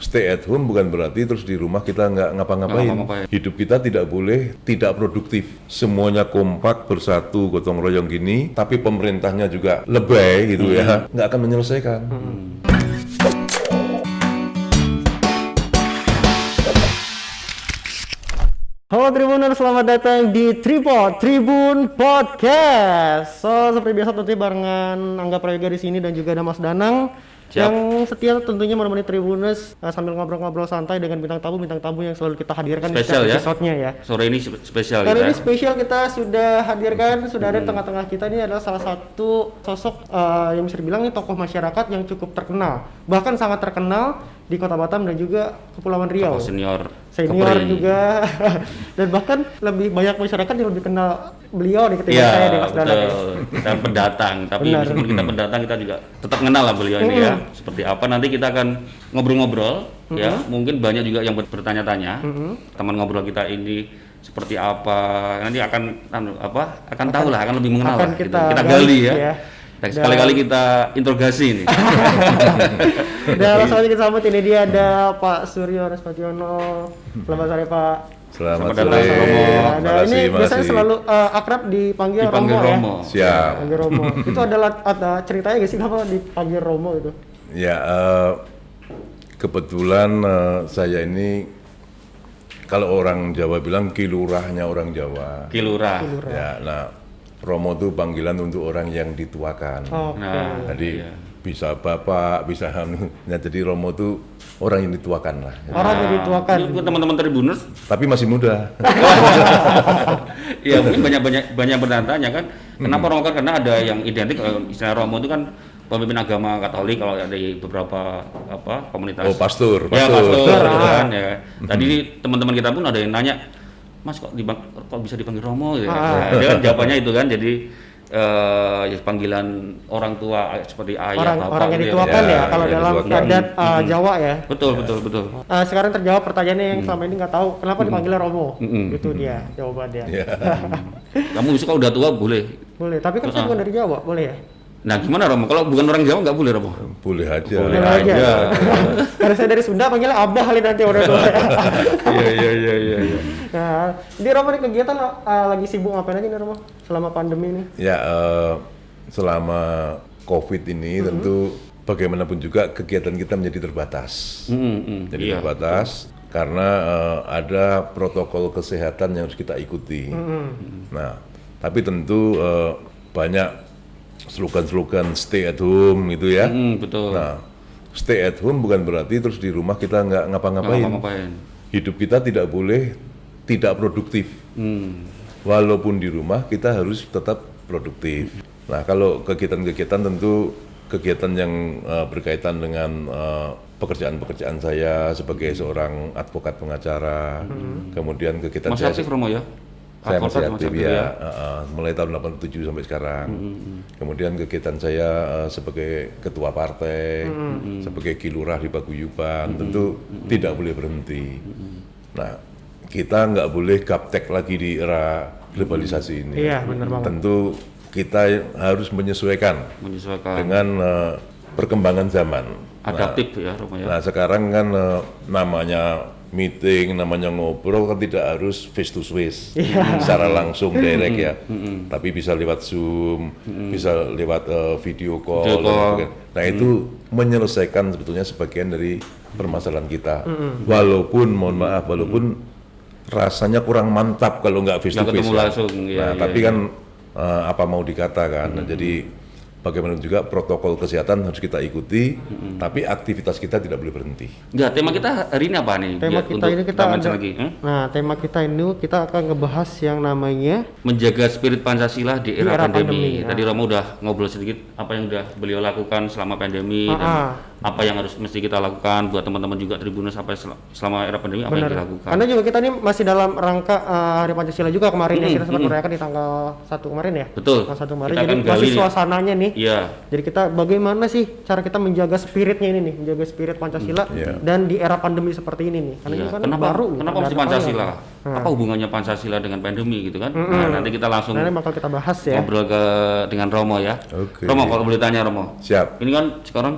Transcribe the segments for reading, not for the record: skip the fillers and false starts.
stay at home bukan berarti terus di rumah kita nggak ngapa-ngapain. Hidup kita tidak boleh tidak produktif. Semuanya kompak, bersatu, gotong royong gini, tapi pemerintahnya juga lebay gitu ya, nggak akan menyelesaikan. Halo Tribuners, selamat datang di Tribun Podcast. Seperti biasa tentunya barengan Angga Prayoga di sini dan juga ada Mas Danang. Siap. Yang setia tentunya menemani Tribuners sambil ngobrol-ngobrol santai dengan bintang tamu yang selalu kita hadirkan Spesial di setiap ya? episode-nya ya. Sore ini spesial Kali kita. ini spesial kita sudah hadirkan, sudah ada di tengah-tengah kita. Ini adalah salah satu sosok yang bisa dibilang ini tokoh masyarakat yang cukup terkenal, bahkan sangat terkenal di Kota Batam dan juga Kepulauan Riau. Tokoh senior Kepri juga dan bahkan lebih banyak masyarakat yang lebih kenal beliau nih ketimbang saya di Mas Danang. Dan pendatang, tapi Benar. meskipun kita pendatang kita juga tetap kenal lah beliau ini ya. Seperti apa nanti kita akan ngobrol-ngobrol ya. Mungkin banyak juga yang bertanya-tanya. Teman ngobrol kita ini seperti apa, nanti akan tahu lah, akan lebih mengenal Akan lah, gitu. kita Kita gali ya. Sekali-kali kita interogasi ini. Dan langsung aja kita sambut, ini dia ada Pak Suryo Respationo. Selamat sore Pak. Selamat datang, sore. Romo. Nah, ini biasanya selalu akrab dipanggil Romo. Romo. Ya. Siap. Panggil Romo. Itu ada ceritanya gak sih kenapa dipanggil Romo itu? Ya, kebetulan saya ini kalau orang Jawa bilang kilurahnya orang Jawa. Kilurah. Ya, nah Romo itu panggilan untuk orang yang dituakan. Nah, Jadi bisa bapak, bisa nah, jadi Romo itu orang yang dituakan lah. Orang yang dituakan. Ini buat teman-teman Tribuners. Tapi masih muda. Iya, mungkin banyak bertanya kan, kenapa Romo? Kan karena ada yang identik istilah Romo itu kan pemimpin agama Katolik kalau ada di beberapa komunitas. Oh, pastor. Ya, pastor gitu kan ya. Tadi teman-teman kita pun ada yang nanya, Mas kok bisa dipanggil Romo gitu. Nah, dia kan jawabannya itu kan, jadi ya panggilan orang tua seperti ayah, bapak. Orang yang gitu dituakan ya, Ya, kalau yang dalam dituakan. adat Jawa ya. Betul. Sekarang terjawab pertanyaannya yang selama ini nggak tahu kenapa dipanggilnya Romo. Itu dia jawabannya. Ya. Kamu bisa kalau udah tua boleh. Boleh, tapi kan saya bukan dari Jawa, boleh ya? Nah gimana Romo? Kalau bukan orang Jawa nggak boleh Romo? Boleh aja. Boleh Boleh aja. Karena saya dari Sunda panggilnya Abah kali nanti udah tua. Iya. Nah, di Romo ini kegiatan lagi sibuk ngapain aja nih Romo selama pandemi ini? Ya, selama COVID ini tentu bagaimanapun juga kegiatan kita menjadi terbatas. Jadi terbatas karena ada protokol kesehatan yang harus kita ikuti. Nah, tapi tentu banyak slogan-slogan stay at home gitu ya. Betul. Nah, stay at home bukan berarti terus di rumah kita nggak ngapa-ngapain. Hidup kita tidak boleh tidak produktif. Walaupun di rumah kita harus tetap produktif. Nah, kalau kegiatan-kegiatan tentu kegiatan yang berkaitan dengan pekerjaan-pekerjaan saya sebagai seorang advokat pengacara. Kemudian kegiatan Masih saya aktif Romo ya? saya masih Advokat, aktif ya, mulai tahun 87 sampai sekarang. Kemudian kegiatan saya sebagai ketua partai, sebagai kilurah di Paguyuban, tentu tidak boleh berhenti. Nah, kita nggak boleh gaptek lagi di era globalisasi ini. Iya, benar banget. Tentu kita harus menyesuaikan dengan perkembangan zaman. Adaptif ya Romo ya. Nah, sekarang kan namanya meeting, namanya ngobrol kan tidak harus face to face, secara langsung direct ya, tapi bisa lewat Zoom, bisa lewat video call. Nah, itu menyelesaikan sebetulnya sebagian dari permasalahan kita. Walaupun mohon maaf, walaupun rasanya kurang mantap kalau nggak face to face. Nah, tapi kan apa mau dikatakan. Nah, jadi bagaimana juga protokol kesehatan harus kita ikuti, tapi aktivitas kita tidak boleh berhenti. Enggak, tema kita hari ini apa nih? Tema kita ini kita ada, lagi. Nah, tema kita ini kita akan ngebahas yang namanya menjaga spirit Pancasila di era pandemi. Nah. Tadi Romo udah ngobrol sedikit apa yang udah beliau lakukan selama pandemi dan apa yang harus mesti kita lakukan buat teman-teman juga Tribuners sampai selama era pandemi apa yang dilakukan. Karena juga kita ini masih dalam rangka Hari Pancasila juga kemarin ya, kita sempat merayakan di tanggal 1 kemarin ya. Betul. Tanggal 1 kemarin. Kita Jadi akan masih gali suasananya nih. Iya. Jadi kita bagaimana sih cara kita menjaga spiritnya ini nih, menjaga spirit Pancasila dan di era pandemi seperti ini nih. Karena ini kan baru. Kenapa mesti Pancasila? Apa hubungannya Pancasila dengan pandemi gitu kan? Nah, nanti kita langsung bakal kita bahas ya. ngobrol dengan Romo ya. Oke. Romo, kalau boleh tanya Romo. Siap. Ini kan sekarang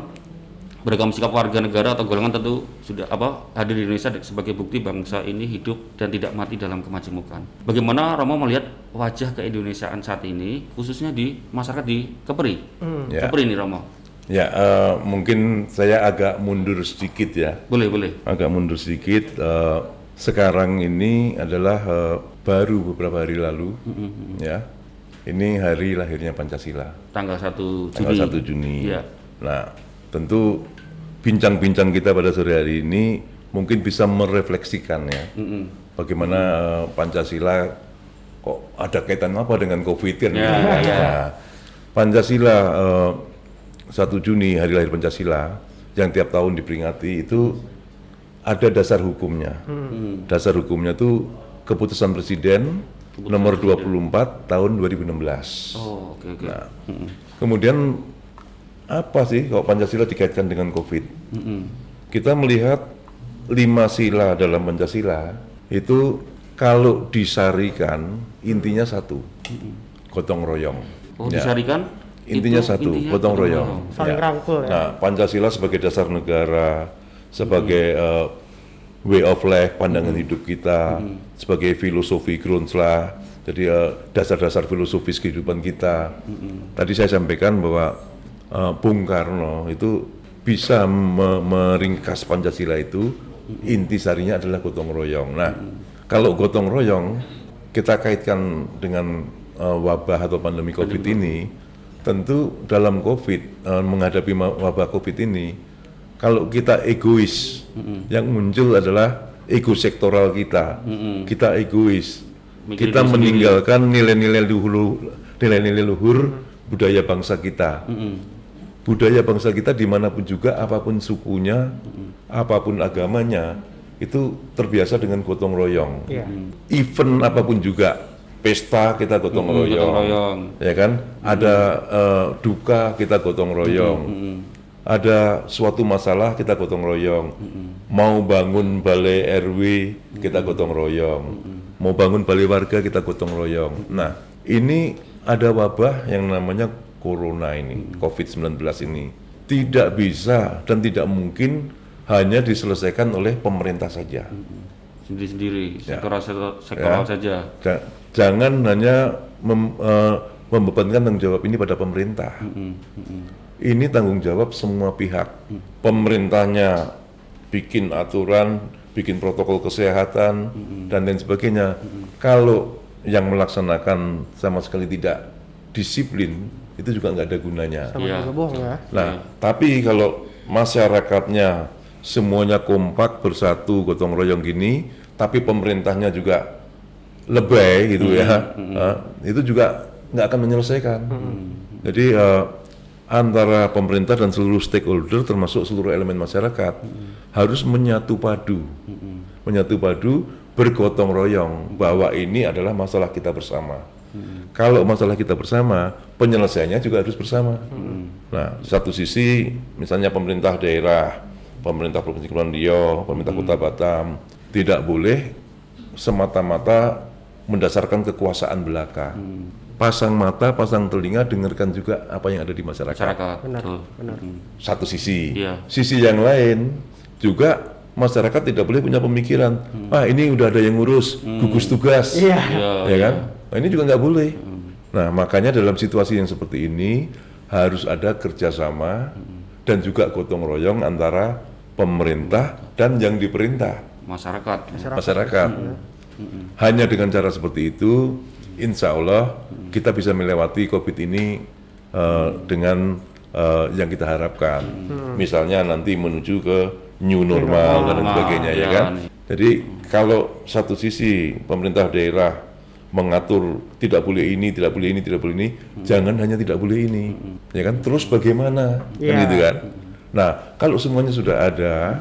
beragam sikap warga negara atau golongan tentu sudah hadir di Indonesia sebagai bukti bangsa ini hidup dan tidak mati dalam kemajemukan. Bagaimana Romo melihat wajah keindonesiaan saat ini, khususnya di masyarakat di Kepri? Ya. Kepri ini Romo. Ya, mungkin saya agak mundur sedikit ya. Boleh. Agak mundur sedikit. Sekarang ini adalah baru beberapa hari lalu, ya. Ini hari lahirnya Pancasila. Tanggal 1 Juni. Tanggal 1 Juni. Iya. Nah, tentu bincang-bincang kita pada sore hari ini mungkin bisa merefleksikan ya. Bagaimana Pancasila kok ada kaitan apa dengan COVID kan? Ya. Nah, Pancasila 1 Juni hari lahir Pancasila yang tiap tahun diperingati itu ada dasar hukumnya. Dasar hukumnya itu keputusan Presiden nomor 24 tahun 2016. Oh, oke. Nah, kemudian apa sih kalau Pancasila dikaitkan dengan COVID? Kita melihat 5 sila dalam Pancasila itu kalau disarikan intinya satu, gotong royong. Oh, Ya. disarikan? Intinya itu satu, intinya gotong royong. Saling rangkul ya. Nah, Pancasila sebagai dasar negara, sebagai way of life, pandangan hidup kita, sebagai filosofi Grundslah, jadi dasar-dasar filosofis kehidupan kita. Tadi saya sampaikan bahwa Bung Karno itu bisa meringkas Pancasila itu, intisarinya adalah gotong royong. Nah, kalau gotong royong kita kaitkan dengan wabah atau pandemi COVID ini, tentu dalam COVID, menghadapi wabah COVID ini, kalau kita egois, yang muncul adalah ego sektoral kita. Kita egois, Mikirin kita diri meninggalkan nilai-nilai luhur budaya bangsa kita. Budaya bangsa kita dimanapun juga, apapun sukunya, apapun agamanya, itu terbiasa dengan gotong royong. Iya. Event apapun juga, pesta kita gotong royong, gotong royong. ya kan? Ada duka kita gotong royong, ada suatu masalah kita gotong royong, mau bangun balai RW kita gotong royong, mau bangun balai warga kita gotong royong. Nah, ini ada wabah yang namanya Corona ini, COVID-19 ini, tidak bisa dan tidak mungkin hanya diselesaikan oleh pemerintah saja. Sendiri-sendiri, Ya. sektoral Ya. saja. Jangan hanya membebankan tanggung jawab ini pada pemerintah. Ini tanggung jawab semua pihak. Pemerintahnya bikin aturan, bikin protokol kesehatan, dan lain sebagainya. Kalau yang melaksanakan sama sekali tidak disiplin, itu juga nggak ada gunanya. Sama Iya. juga bohong ya. Nah, tapi kalau masyarakatnya semuanya kompak bersatu gotong royong gini, tapi pemerintahnya juga lebay gitu ya, itu juga nggak akan menyelesaikan. Jadi antara pemerintah dan seluruh stakeholder termasuk seluruh elemen masyarakat harus menyatu padu, bergotong royong bahwa ini adalah masalah kita bersama. Kalau masalah kita bersama, penyelesaiannya juga harus bersama. Nah, satu sisi misalnya pemerintah daerah, pemerintah Provinsi Kepulauan Riau, pemerintah Kota Batam tidak boleh semata-mata mendasarkan kekuasaan belaka. Pasang mata, pasang telinga, dengarkan juga apa yang ada di masyarakat. Benar, Betul. benar. Satu sisi. Iya. Sisi yang lain juga masyarakat tidak boleh punya pemikiran, ini udah ada yang ngurus, gugus tugas. Iya. Ya kan? Nah, ini juga nggak boleh. Nah, makanya dalam situasi yang seperti ini harus ada kerjasama dan juga gotong royong antara pemerintah dan yang diperintah, masyarakat. Hanya dengan cara seperti itu, insya Allah kita bisa melewati COVID ini dengan yang kita harapkan. Misalnya nanti menuju ke new normal dan sebagainya, ya kan? Jadi kalau satu sisi pemerintah daerah mengatur tidak boleh ini, tidak boleh ini, tidak boleh ini, jangan hanya tidak boleh ini, ya kan? Terus bagaimana, kan Iya. gitu kan? Nah, kalau semuanya sudah ada,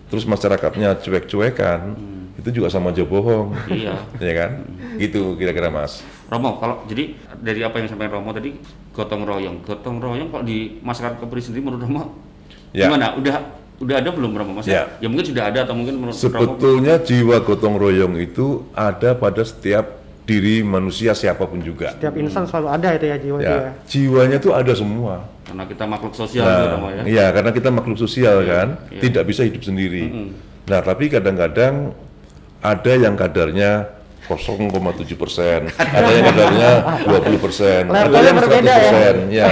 terus masyarakatnya cuek-cuekan, itu juga sama aja bohong, Iya. ya kan? Gitu kira-kira Mas. Romo, kalau jadi dari apa yang disampaikan Romo tadi, gotong royong kalau di masyarakat Kepri sendiri menurut Romo Ya. gimana? Udah ada belum Romo? Maksudnya, Ya. ya mungkin sudah ada atau mungkin menurut Romo Sebetulnya jiwa gotong royong itu ada pada setiap diri manusia siapapun juga. Setiap insan selalu ada itu ya jiwa itu Ya, ya. jiwanya itu ada semua. Karena kita makhluk sosial Nah, gitu, Romo, ya. iya, karena kita makhluk sosial kan, iya. tidak bisa hidup sendiri. Nah, tapi kadang-kadang ada yang kadarnya 0,7%, ada yang kadarnya 20%, ada Levelnya yang berbeda 100%. Ya.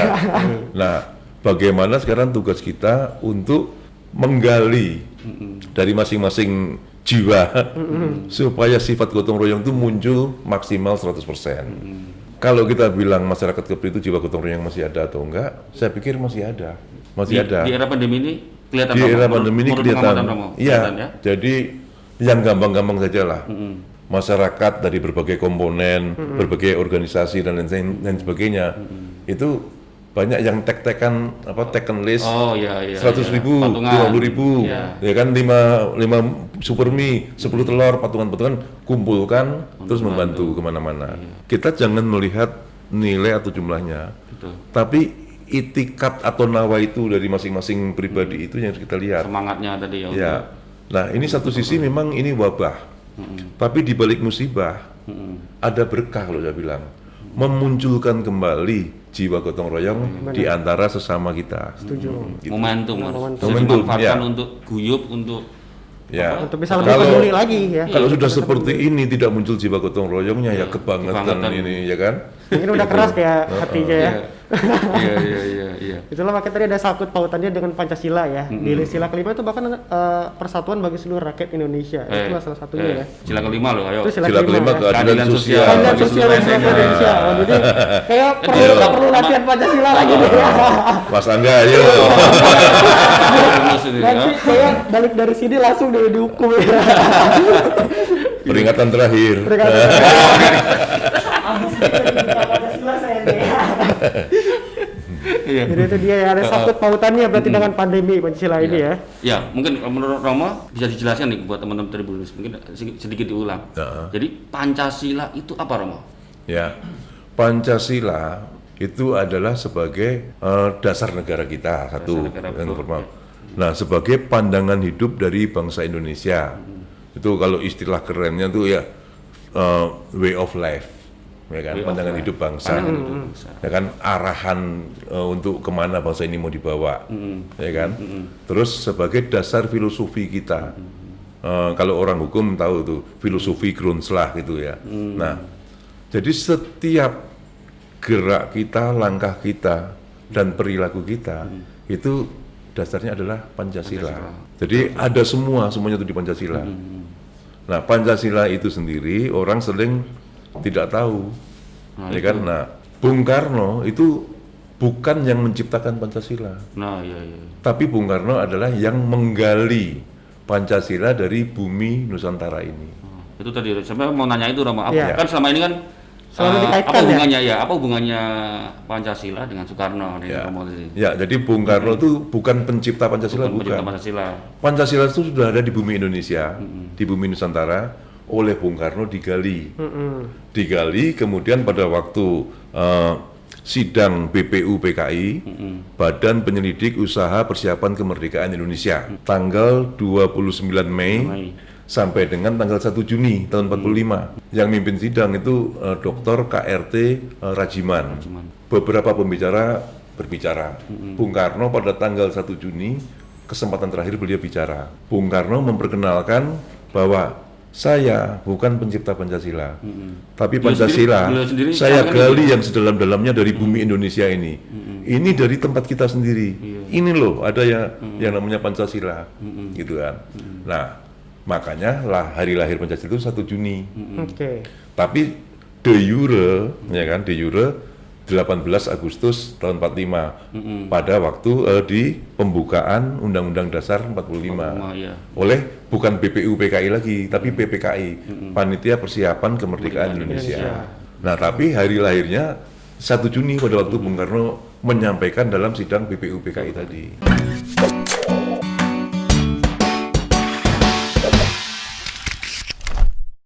Nah, bagaimana sekarang tugas kita untuk menggali dari masing-masing jiwa supaya sifat gotong royong itu muncul maksimal 100%. Kalau kita bilang masyarakat Kepri itu jiwa gotong royong masih ada atau enggak, saya pikir masih ada. Masih ada. Di era pandemi ini kelihatan, Di Romo, era menurut- pandemi ini menurut kelihatan. pengamatan Romo, Iya. kelihatan, ya. Jadi yang gampang-gampang saja lah. Masyarakat dari berbagai komponen, berbagai organisasi dan lain sebagainya, itu banyak yang taken list. Oh iya iya. 100.000, Patungan. 50.000, Iya. ya kan 5 super mie, 10 telur, patungan-patungan kumpulkan terus membantu kemana-mana. Kita jangan melihat nilai atau jumlahnya, Betul. tapi itikat atau nawa itu dari masing-masing pribadi itu yang harus kita lihat. Semangatnya tadi ya. Ya, nah ini satu sisi memang ini wabah, tapi di balik musibah ada berkah kalau saya bilang, memunculkan kembali jiwa gotong royong di antara sesama kita. Setuju. Gitu. Momentum, harus bisa Momentum, dimanfaatkan ya. untuk guyup, untuk Ya. Untuk bisa lebih peduli lagi ya. Kalau sudah seperti ini tidak muncul jiwa gotong royongnya ya kebangetan kebangetan. ini ya kan. Mungkin udah keras kayak hatinya ya. Iya iya iya iya. Itulah makanya tadi ada sangkut pautannya dengan Pancasila ya. Di sila kelima itu bahkan persatuan bagi seluruh rakyat Indonesia. Itulah salah satunya ya. Sila kelima loh, ayo. Itu Sila kelima ya. keadilan Keadilan sosial. sosial. Keadilan bagi sosial seluruh untuk SNK. Indonesia. Oh, jadi kayak perlu latihan Pancasila lagi nih. Mas Angga, ayo. Terus ini, ya. Nanti kayak balik dari sini langsung dihukum ya. Peringatan terakhir. Pancasila saya nih. Iya. Jadi itu dia ya, ada sangkut pautannya berarti dengan pandemi Pancasila ini ya. Ya, mungkin menurut Romo bisa dijelaskan nih buat teman-teman Tribunus, mungkin sedikit diulang. Ya. Jadi Pancasila itu apa, Romo? Ya, Pancasila itu adalah sebagai dasar negara kita satu. negara, yang betul. pertama. Nah, sebagai pandangan hidup dari bangsa Indonesia. Itu kalau istilah kerennya tuh ya way of life, ya kan? Way of Pandangan life. hidup bangsa, Pandangan hidup bangsa. ya kan? Arahan untuk kemana bangsa ini mau dibawa, ya kan? Terus sebagai dasar filosofi kita. Kalau orang hukum tahu tuh filosofi Grundslag gitu ya. Nah, jadi setiap gerak kita, langkah kita, dan perilaku kita itu dasarnya adalah Pancasila. Jadi ada semuanya itu di Pancasila. Nah, Pancasila itu sendiri orang sering tidak tahu, ya kan? Nah, Bung Karno itu bukan yang menciptakan Pancasila, Nah, iya iya. tapi Bung Karno adalah yang menggali Pancasila dari bumi Nusantara ini. Itu tadi saya mau nanya itu, Romo. Apa Iya. kan selama ini kan Selalu dikaitkan apa ya? hubungannya ya? Apa hubungannya Pancasila dengan Soekarno nih, Ya, Romo tadi? ya jadi Bung Karno itu bukan pencipta Pancasila, Pencipta bukan. Pancasila. Pancasila itu sudah ada di bumi Indonesia, di bumi Nusantara, oleh Bung Karno digali. Digali, kemudian pada waktu sidang BPU PKI, Badan Penyelidik Usaha Persiapan Kemerdekaan Indonesia, tanggal 29 Mei sampai dengan tanggal 1 Juni tahun 45. Yang mimpin sidang itu Dr. KRT Rajiman. Beberapa pembicara berbicara. Bung Karno pada tanggal 1 Juni, kesempatan terakhir beliau bicara. Bung Karno memperkenalkan bahwa saya bukan pencipta Pancasila, tapi Pancasila beliau sendiri saya kan gali yang sedalam-dalamnya dari bumi Indonesia ini. Ini dari tempat kita sendiri. Ini loh ada yang namanya Pancasila, gitu kan. Nah, makanya lah hari lahir Pancasila itu 1 Juni. Oke. Tapi de jure, ya kan, de jure 18 Agustus tahun 45 pada waktu di pembukaan Undang-Undang Dasar 45 iya. oleh bukan BPU PKI lagi tapi PPKI, Panitia Persiapan Kemerdekaan Indonesia. Nah, tapi hari lahirnya 1 Juni pada waktu Bung Karno menyampaikan dalam sidang BPU PKI tadi.